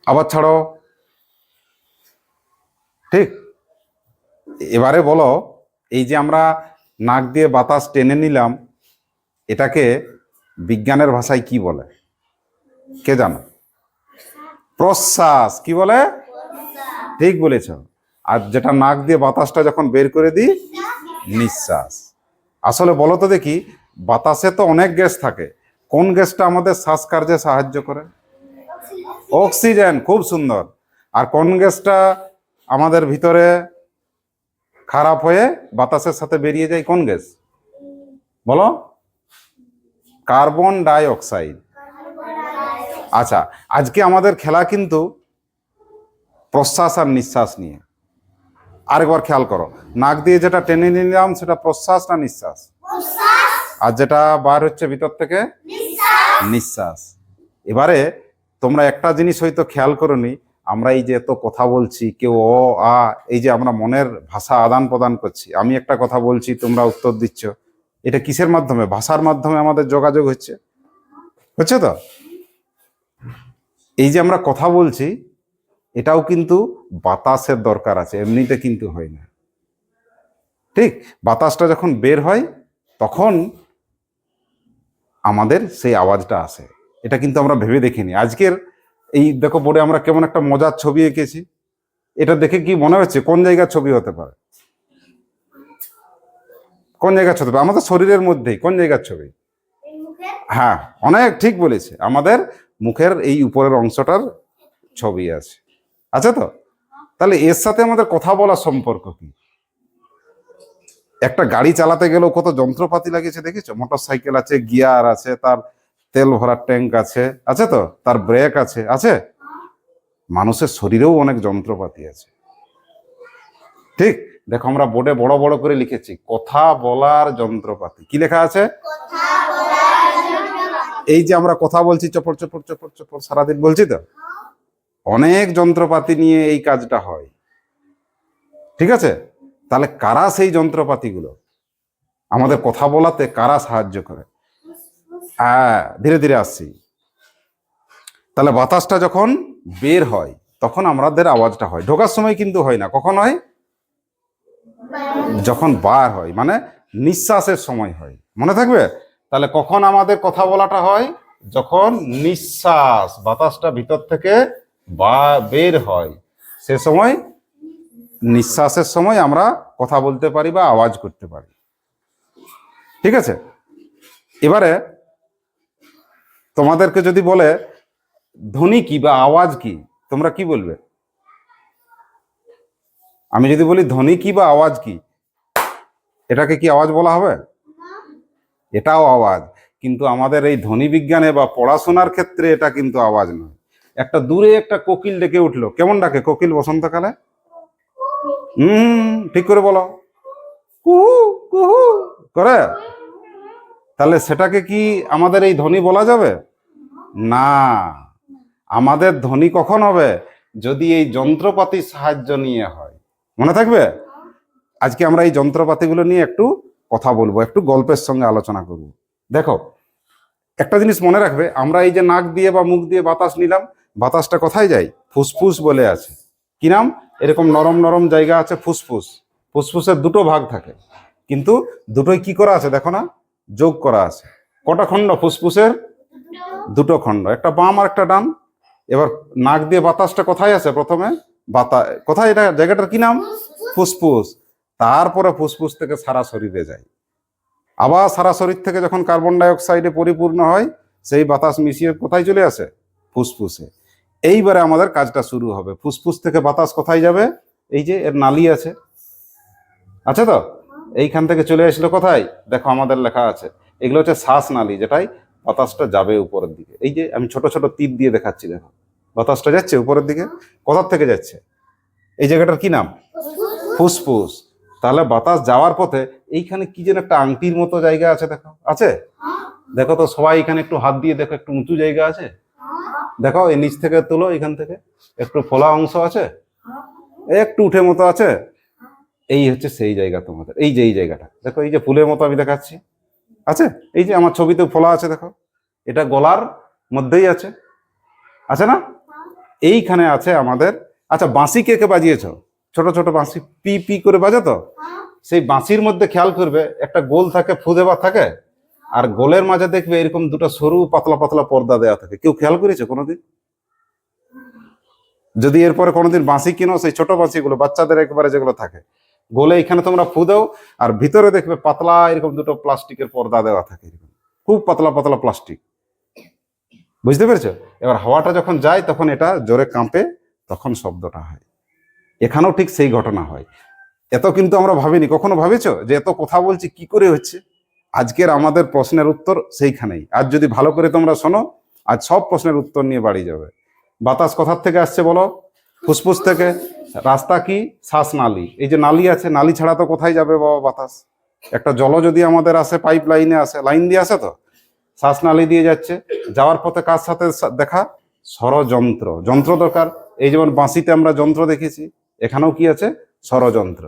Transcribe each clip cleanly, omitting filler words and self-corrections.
আবার ছাড়ো। ঠিক। এবারে বলো, এই যে আমরা নাক দিয়ে বাতাস টেনে নিলাম, এটাকে বিজ্ঞানের ভাষায় কি বলে? কে জানো? প্রশ্বাস। কি বলে? ঠিক বলেছ। আর যেটা নাক দিয়ে বাতাসটা যখন বের করে দিই, নিঃশ্বাস। আসলে বলো তো দেখি, বাতাসে তো অনেক গ্যাস থাকে, কোন গ্যাসটা আমাদের শ্বাসকার্যে সাহায্য করে? অক্সিজেন। খুব সুন্দর। আর কোন গ্যাসটা আমাদের ভিতরে খারাপ হয়ে বাতাসের সাথে বেরিয়ে যায়? কোন গ্যাস বলো? Carbon die oxide. আচ্ছা, আজকে আমাদের খেলা কিন্তু প্রশ্বাস আর নিঃশ্বাস নিয়ে। আরেকবার খেয়াল করো, নাক দিয়ে যেটা টেনে নিলাম সেটা প্রশ্বাস না নিঃশ্বাস? আর যেটা বার হচ্ছে ভিতর থেকে, নিঃশ্বাস। এবারে তোমরা একটা জিনিস হয়তো খেয়াল করোনি, আমরা এই যে এত কথা বলছি, কেউ অ আ, এই যে আমরা মনের ভাষা আদান প্রদান করছি, আমি একটা কথা বলছি তোমরা উত্তর দিচ্ছ, এটা কিসের মাধ্যমে? ভাষার মাধ্যমে আমাদের যোগাযোগ হচ্ছে তো। এই যে আমরা কথা বলছি, এটাও কিন্তু বাতাসের দরকার আছে, এমনিতে কিন্তু হয় না। ঠিক। বাতাসটা যখন বের হয় তখন আমাদের সেই আওয়াজটা আসে। এটা কিন্তু আমরা ভেবে দেখিনি। আজকের এই দেখো বোর্ডে আমরা কেমন একটা মজার ছবি এঁকেছি, এটা দেখে কি মনে হচ্ছে কোন জায়গার ছবি হতে পারে? কোন জায়গার ছবি? আমাদের শরীরের মধ্যেই। কোন জায়গার ছবি? হ্যাঁ, অনেক ঠিক বলেছে, আমাদের মুখের এই উপরের অংশটার ছবি আছে তো। তাহলে এর সাথে আমাদের কথা বলার সম্পর্ক কি? একটা গাড়ি চালাতে গেলেও কত যন্ত্রপাতি লাগিয়েছে দেখেছো? মোটর সাইকেল আছে, গিয়ার আছে, তার তেল ভরার ট্যাঙ্ক আছে তো, তার ব্রেক আছে। মানুষের শরীরেও অনেক যন্ত্রপাতি আছে। ঠিক। দেখো আমরা বোর্ডে বড় বড় করে লিখেছি কথা বলার যন্ত্রপাতি। কি লেখা আছে? এই যে আমরা কথা বলছি, চপর চপর চপর চপর সারাদিন বলছি তো, অনেক যন্ত্রপাতি নিয়ে এই কাজটা হয়। ঠিক আছে। তাহলে কারা সেই যন্ত্রপাতিগুলো? আমাদের কথা বলাতে কারা সাহায্য করে? হ্যাঁ, ধীরে ধীরে আসছি। তাহলে বাতাসটা যখন বের হয় তখন আমাদের আওয়াজটা হয়, ঢোকার সময় কিন্তু হয় না। কখন হয়? যখন বার হয়, মানে নিঃশ্বাসের সময় হয়। মনে থাকবে? তাহলে কখন আমাদের কথা বলাটা হয়? যখন নিঃশ্বাস, বাতাসটা ভিতর থেকে বের হয়, সে সময়, নিঃশ্বাসের সময় আমরা কথা বলতে পারি বা আওয়াজ করতে পারি। ঠিক আছে। এবারে তোমাদেরকে যদি বলে ধ্বনি কি বা আওয়াজ কি, তোমরা কি বলবে? আমি যদি বলি ধ্বনি কি বা আওয়াজ কি, এটাকে কি আওয়াজ বলা হবে? এটাও আওয়াজ, কিন্তু আমাদের এই ধ্বনি বিজ্ঞানে বা পড়াশোনার ক্ষেত্রে এটা কিন্তু আওয়াজ নয়। একটা দূরে একটা কোকিল ডেকে উঠলো, কেমন ডাকে কোকিল বসন্তকালে? ঠিক করে বলো, কুহু কুহু করে। তাহলে সেটাকে কি আমাদের এই ধ্বনি বলা যাবে? না। আমাদের ধ্বনি কখন হবে? যদি এই যন্ত্রপাতির সাহায্য নিয়ে হয়। মনে থাকবে? আজকে আমরা এই যন্ত্রপাতিগুলো নিয়ে একটু কথা বলবো, একটু গল্পের সঙ্গে আলোচনা করব। দেখো, একটা জিনিস মনে রাখবে, আমরা এই যে নাক দিয়ে বা মুখ দিয়ে বাতাস নিলাম, বাতাসটা কোথায় যায়? ফুসফুস বলে আছে। কি নাম? এরকম নরম নরম জায়গা আছে, ফুসফুস। ফুসফুসের দুটো ভাগ থাকে, কিন্তু দুটোই কি করা আছে দেখো না? যোগ করা আছে। কটা খণ্ড ফুসফুসের? দুটো খণ্ড, একটা বাম আর একটা ডান। এবার নাক দিয়ে বাতাসটা কোথায় আছে? প্রথমে কোথায়? এটা জায়গাটার কি নাম? ফুসফুস। তারপরে ফুসফুস থেকে সারা শরীরে যায়। আবার সারা শরীর থেকে যখন কার্বন ডাই অক্সাইডে পরিপূর্ণ হয়, সেই বাতাস মিশিয়ে কোথায় চলে আসে? ফুসফুসে। এইবারে আমাদের কাজটা শুরু হবে। ফুসফুস থেকে বাতাস কোথায় যাবে? এই যে এর নালী আছে তো, এইখান থেকে চলে আসলো কোথায়? দেখো আমাদের লেখা আছে, এগুলো হচ্ছে শ্বাস নালী, যেটাই বাতাসটা যাবে উপরের দিকে। এই যে আমি ছোট ছোট তীর দিয়ে দেখাচ্ছি, দেখো বাতাসটা যাচ্ছে উপরের দিকে। কোথার থেকে যাচ্ছে? এই জায়গাটার কি নাম? ফুসফুস। তাহলে বাতাস যাওয়ার পথে এইখানে কি যেন একটা আংটির মতো জায়গা আছে, দেখো আছে? দেখো তো সবাই এখানে একটু হাত দিয়ে দেখো, একটু উঁচু জায়গা আছে। দেখো এই নিচ থেকে তোলো, এখান থেকে একটু ফোলা অংশ আছে, একটু উঠে মতো আছে। এই হচ্ছে সেই জায়গা তোমাদের। এই যে এই জায়গাটা দেখো, এই যে ফুলের মতো আমি দেখাচ্ছি, এই যে আমার ছবিতে ফোলা আছে, দেখো এটা গলার মধ্যেই আছে না? এইখানে আছে আমাদের। আচ্ছা, বাঁশি কে কে বাজিয়েছো? ছোট ছোট বাঁশি পি পি করে বাজে তো? সেই বাঁশির মধ্যে খেয়াল করবে একটা গোল থাকে, ফু দেওয়া থাকে, আর গোলের মাঝে দেখবে এরকম দুটো সরু পাতলা পাতলা পর্দা দেওয়া থাকে। কেউ খেয়াল করেছে কোনোদিন? যদি এরপরে কোনোদিন বাঁশি কিনো, সেই ছোট বাঁশিগুলো বাচ্চাদের একবারে যেগুলো থাকে, গোলে এখানে তোমরা ফু দাও, আর ভিতরে দেখবে পাতলা এরকম দুটো প্লাস্টিকের পর্দা দেওয়া থাকে, এরকম খুব পাতলা পাতলা প্লাস্টিক। বুঝতে পেরেছো? এবার হাওয়াটা যখন যায় তখন এটা জোরে কাঁপে, তখন শব্দটা হয়। এখানেও ঠিক সেই ঘটনা হয়। এত কিন্তু আমরা ভাবিনি। কখনো ভাবেছো যে এত কথা বলছি কি করে হচ্ছে? আজকের আমাদের প্রশ্নের উত্তর সেইখানেই। আর যদি ভালো করে তোমরা শোনো, আজ সব প্রশ্নের উত্তর নিয়ে বাড়ি যাবে। বাতাস কোথার থেকে আসছে বলো? ফুসফুস থেকে। রাস্তা কি? শ্বাসনালী। এই যে নালী আছে, নালী ছাড়া তো কোথায় যাবে বাবা বাতাস? একটা জল যদি আমাদের আসে, পাইপ লাইনে আসে, লাইন দিয়ে আসে তো, শ্বাসনালী দিয়ে যাচ্ছে। যাওয়ার পথে কার সাথে দেখা? ষড়যন্ত্র। যন্ত্র দরকার। এই যেমন বাঁশিতে আমরা যন্ত্র দেখেছি, এখানেও কি আছে? ষড়যন্ত্র।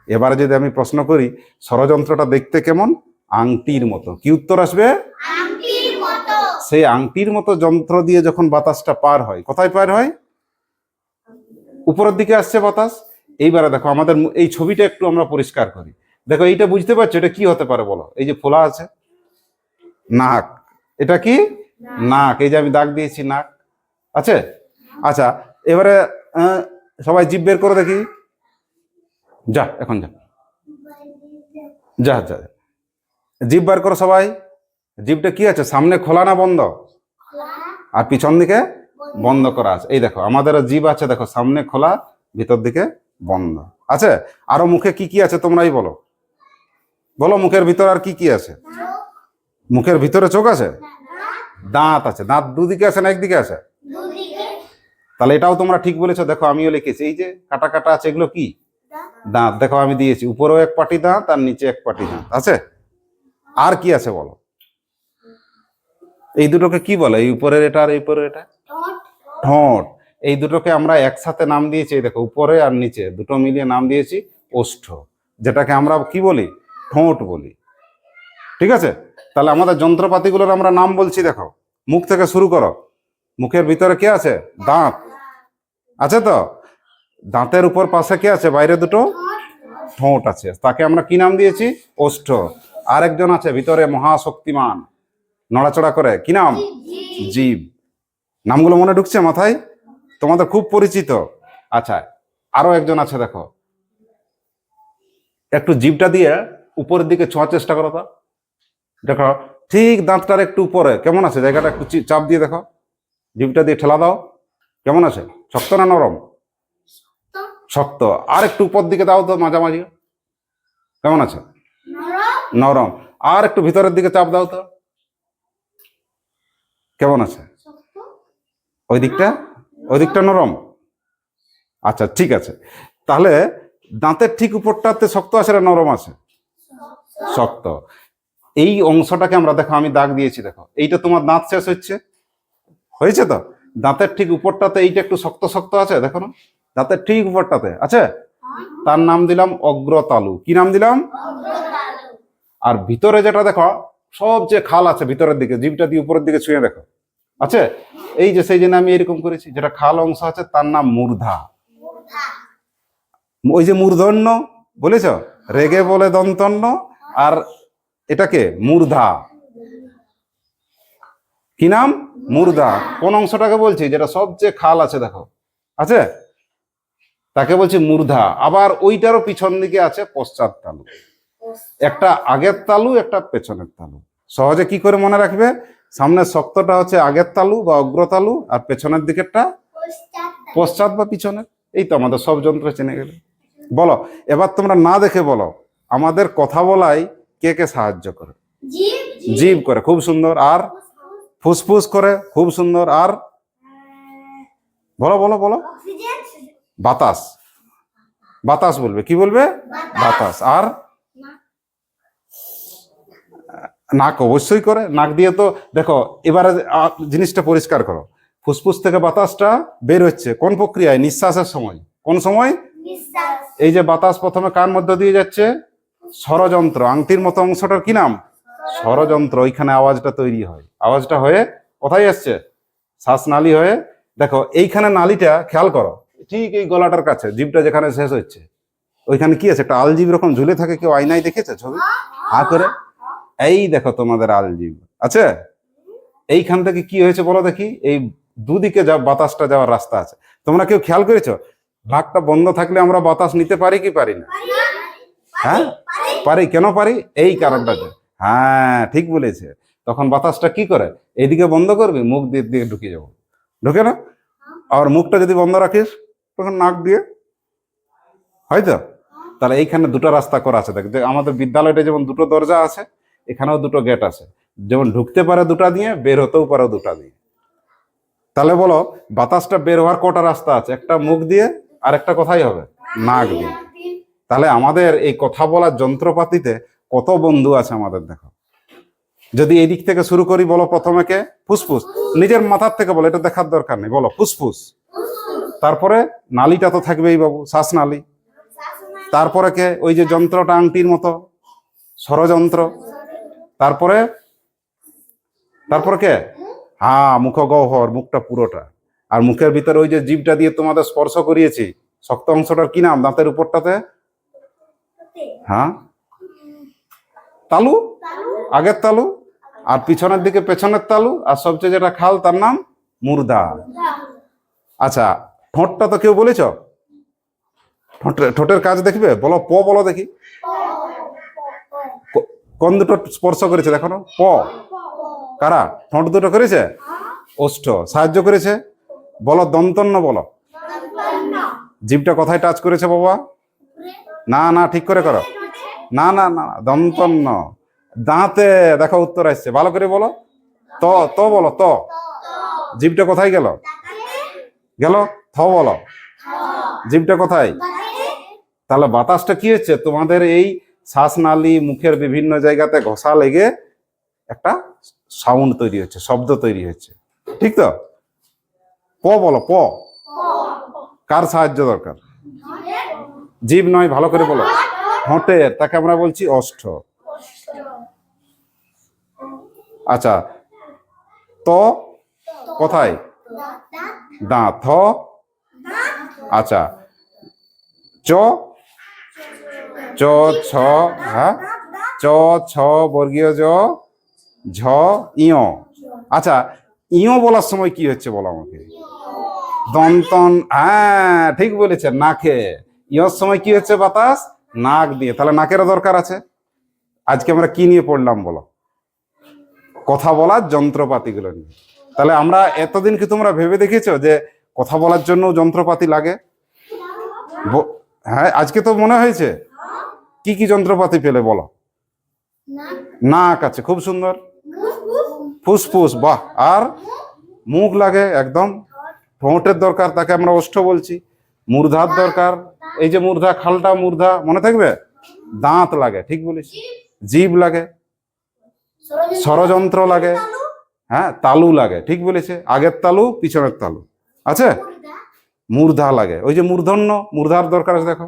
এবারে যদি আমি প্রশ্ন করি, ষড়যন্ত্রটা দেখতে কেমন? আংটির মতো। কি উত্তর আসবে? আংটির মতো। সেই আংটির মতো যন্ত্র দিয়ে যখন বাতাসটা পার হয়, কোথায় পার হয়? উপরের দিকে আসছে বাতাস। এইবারে দেখো আমাদের এই ছবিটা একটু আমরা পরিষ্কার করি। দেখো এইটা বুঝতে পারছো এটা কি হতে পারে বলো? এই যে ফোলা আছে, নাক। এটা কি? নাক। এই যে আমি দাগ দিয়েছি, নাক আছে। আচ্ছা, এবারে সবাই জিভ বের করে দেখি। যা, এখন যা, যা যা, জিভ বার করো সবাই। জিভটা কি আছে? সামনে খোলা না বন্ধ? আর পিছন দিকে বন্ধ করা আছে। এই দেখো আমাদের জিভ আছে, দেখো সামনে খোলা, ভিতর দিকে বন্ধ আছে। আরো মুখে কি কি আছে তোমরাই বলো। বলো মুখের ভিতর আর কি কি আছে? মুখের ভিতরে চোখ আছে, দাঁত আছে। দাঁত দুদিকে আছে না একদিকে আছে? তাহলে এটাও তোমরা ঠিক বলেছো। দেখো আমিও লিখেছি, এই যে কাটা কাটা আছে, এগুলো কি? দাঁত। দেখো আমি দিয়েছি, উপরেও এক পাটি দাঁত আর নিচে এক পাটি দাঁত আছে। আর কি আছে বলো? এই দুটোকে কি বলে? এই উপরের এটা আর এই উপরের এটা? ঠোঁট। এই দুটোকে আমরা একসাথে নাম দিয়েছি, দেখো উপরে আর নিচে দুটো মিলিয়ে নাম দিয়েছি ওষ্ঠ, যেটাকে আমরা কি বলি? ঠোঁট বলি। ঠিক আছে? তাহলে আমাদের যন্ত্রপাতিগুলোর আমরা নাম বলছি। দেখো মুখ থেকে শুরু করো। মুখের ভিতরে কে আছে? দাঁত আছে তো। দাঁতের উপর পাশে কে আছে? বাইরে দুটো ঠোঁট আছে, তাকে আমরা কি নাম দিয়েছি? ওষ্ঠ। আরেকজন আছে ভিতরে মহাশক্তিমান, নড়াচড়া করে, কি নাম? জীব। নামগুলো মনে ঢুকছে মাথায়? তোমাদের খুব পরিচিত। আচ্ছা, আরো একজন আছে, দেখো একটু জিভটা দিয়ে উপরের দিকে ছোঁয়ার চেষ্টা করো তো। দেখো ঠিক দাঁতটার একটু উপরে কেমন আছে জায়গাটা, একটু চাপ দিয়ে দেখো। জিভটা দিয়ে ঠেলা দাও, কেমন আছে? শক্ত না নরম? শক্ত। আর একটু উপর দিকে দাও তো, মাঝামাঝি, কেমন আছে? নরম। আর একটু ভিতরের দিকে চাপ দাও তো, কেমন আছে? ওই দিকটা, ওই দিকটা নরম। আচ্ছা ঠিক আছে। তাহলে দাঁতের ঠিক উপরটাতে শক্ত আছে না নরম আছে? শক্ত। এই অংশটাকে আমরা, দেখো আমি দাগ দিয়েছি, দেখো এইটা তোমার দাঁত শেষ হয়েছে তো। দাঁতের ঠিক উপরটাতে এইটা একটু শক্ত শক্ত আছে, দেখো না, দাঁতের ঠিক উপরটাতে আছে। তার নাম দিলাম অগ্রতালু। কি নাম দিলাম? আর ভিতরে যেটা দেখো সবচেয়ে খাল আছে ভিতরের দিকে, জিভটা দিয়ে উপরের দিকে ছুঁয়ে দেখো আছে। এই যে সেই জন্য আমি এরকম করেছি, যেটা খাল অংশ আছে তার নাম মূর্ধা। ওই যে মূর্ধন্য বলেছ, রেগে বলে দন্তন্য, আর এটাকে মূর্ধা। কি নাম? মূর্ধা। কোন অংশটাকে বলছি? যেটা সবচেয়ে খাল আছে দেখো আছে, তাকে বলছি মূর্ধা। আবার ওইটারও পিছন দিকে আছে পশ্চাৎ তালু। একটা আগের তালু, একটা পেছনের তালু। সহজে কি করে মনে রাখবে? সামনের শক্তটা হচ্ছে আগের তালু বা অগ্রতালু, আর পেছনের দিকেরটা পশ্চাৎ বা পিছনের। এই তো আমাদের সব যন্ত্র চেনে গেলে। বলো এবার তোমরা না দেখে বলো, আমাদের কথা বলাই কে কে সাহায্য করে? জীব করে, খুব সুন্দর। আর ফুসফুস করে, খুব সুন্দর। আর বলো বলো বলো। বাতাস। বাতাস বলবে। কি বলবে? বাতাস। আর নাক অবশ্যই করে, নাক দিয়ে তো। দেখো এবারে জিনিসটা পরিষ্কার করো। ফুসফুস থেকে বাতাসটা বের হচ্ছে কোন প্রক্রিয়ায়? নিঃশ্বাসের সময়। কোন সময়? এই যে বাতাস প্রথমে কার মধ্য দিয়ে যাচ্ছে? ষড়যন্ত্র। আংটির মতো অংশটার কি নাম? ষড়যন্ত্র। ওইখানে আওয়াজটা তৈরি হয়। আওয়াজটা হয়ে কোথায় আসছে? শ্বাসনালী হয়ে দেখো এইখানে নালীটা খেয়াল করো, ঠিক এই গলাটার কাছে জিভটা যেখানে শেষ হচ্ছে ওইখানে কি আছে, একটা আলজিভ রকম ঝুলে থাকে, কেউ আয়নায় দেখেছে ছবি হা করে? এই দেখো তোমাদের আলজিভ আছে। এইখান থেকে কি হয়েছে বলো দেখি, এই দুদিকে যা বাতাসটা যাওয়ার রাস্তা আছে। তোমরা কেউ খেয়াল করেছো নাকটা বন্ধ থাকলে আমরা বাতাস নিতে পারি কি পারি না? হ্যাঁ পারি। কেন পারি? এই কারণটাতে। হ্যাঁ ঠিক বলেছে। তখন বাতাসটা কি করে, এইদিকে বন্ধ করবি, মুখ দিয়ে দিয়ে ঢুকে যাবো, ঢুকে না? আর মুখটা যদি বন্ধ রাখিস তখন নাক দিয়ে, হয়তো। তাহলে এইখানে দুটো রাস্তা করা আছে, দেখ যে আমাদের বিদ্যালয়টা যেমন দুটো দরজা আছে, এখানেও দুটো গেট আছে, যেমন ঢুকতে পারে দুটা দিয়ে, বের হতেও পারে দুটা দিয়ে। তাহলে বলো বাতাসটা বের হওয়ার কটা রাস্তা আছে? একটা মুখ দিয়ে, আর একটা কোথায় হবে? নাক দিয়ে। তাহলে আমাদের এই কথা বলার যন্ত্রপাতিতে কত বন্ধু আছে আমাদের, দেখো। যদি এই দিক থেকে শুরু করি, বলো প্রথমে কে? ফুসফুস। নিজের মাথার থেকে বলো, এটা দেখার দরকার নেই, বলো ফুসফুস। তারপরে নালীটা তো থাকবেই বাবু, শ্বাসনালী। তারপরে কে? ওই যে যন্ত্রটা আংটির মতো, স্বরযন্ত্র। তারপরে তারপরে কে? হ্যাঁ মুখগহ্বর, মুখটা পুরোটা। আর মুখের ভিতরে ওই যে জিভটা দিয়ে তোমাদের স্পর্শ করিয়েছি, শক্ত অংশটার কি নাম? দাঁতের উপরটাতে? হ্যাঁ তালু, আগের তালু। আর পিছনের দিকে পেছনের তালু। আর সবচেয়ে যেটা খাল তার নাম মুর্দা। আচ্ছা ঠোঁটটা তো কেউ বলেছ? ঠোঁটের কাজ দেখবে, বলো প বলো দেখি। কোন দুটো স্পর্শ করেছে দেখো না? প। কারা? ঠোঁট দুটো করেছে। ওষ্ঠ সাহায্য করেছে। বলো দন্তন্য বলো। জিভটা কোথায় টাচ করেছে বাবা? না না ঠিক করে করো। না না না দন্তন্য, দাঁতে। দেখো উত্তর আসছে, ভালো করে বলো। ত তো বলো ত। জিভটা কোথায় গেল? গেল। থ বলো। জিভটা কোথায়? তাহলে বাতাসটা কি হচ্ছে, তোমাদের এই শ্বাসনালী মুখের বিভিন্ন জায়গাতে ঘষা লেগে একটা সাউন্ড তৈরি হচ্ছে, শব্দ তৈরি হচ্ছে, ঠিক তো? প বলো প। কার সাহায্য দরকার? জিভ নয়, ভালো করে বলো। ঠোঁটের, তাকে আমরা বলছি ওষ্ঠ। আচ্ছা ত কোথায়? দাঁত। থ। আচ্ছা চ। চ ছ। হ্যাঁ চ ছ বর্গীয় জ। ঝ ইয়। আচ্ছা ইয় বলার সময় কি হচ্ছে বলো আমাকে? দন্তন। হ্যাঁ ঠিক বলেছে, নাকে। ইয়র সময় কি হচ্ছে? বাতাস নাক দিয়ে। তাহলে নাকেরও দরকার আছে। আজকে আমরা কি নিয়ে পড়লাম বলো? কথা বলার যন্ত্রপাতিগুলো নিয়ে। তাহলে আমরা এতদিন কি তোমরা ভেবে দেখেছো যে কথা বলার জন্য যন্ত্রপাতি লাগে? হ্যাঁ আজকে তো মনে হয়েছে। কি কি যন্ত্রপাতি পেলে বলো? নাক আছে, খুব সুন্দর। ফুসফুস, বাহ। আর মুখ লাগে একদম। ঠোঁটের দরকার, তাকে আমরা ওষ্ঠ বলছি। মূর্ধার দরকার, এই যে মূর্ধা, খালটা মূর্ধা, মনে থাকবে। দাঁত লাগে, ঠিক বলিস। জিভ লাগে। স্বরযন্ত্র লাগে। হ্যাঁ তালু লাগে, ঠিক বলেছে। আগের তালু পিছনের তালু আছে। মূর্ধা লাগে, ওই যে মূর্ধন্য, মূর্ধার দরকার আছে দেখো।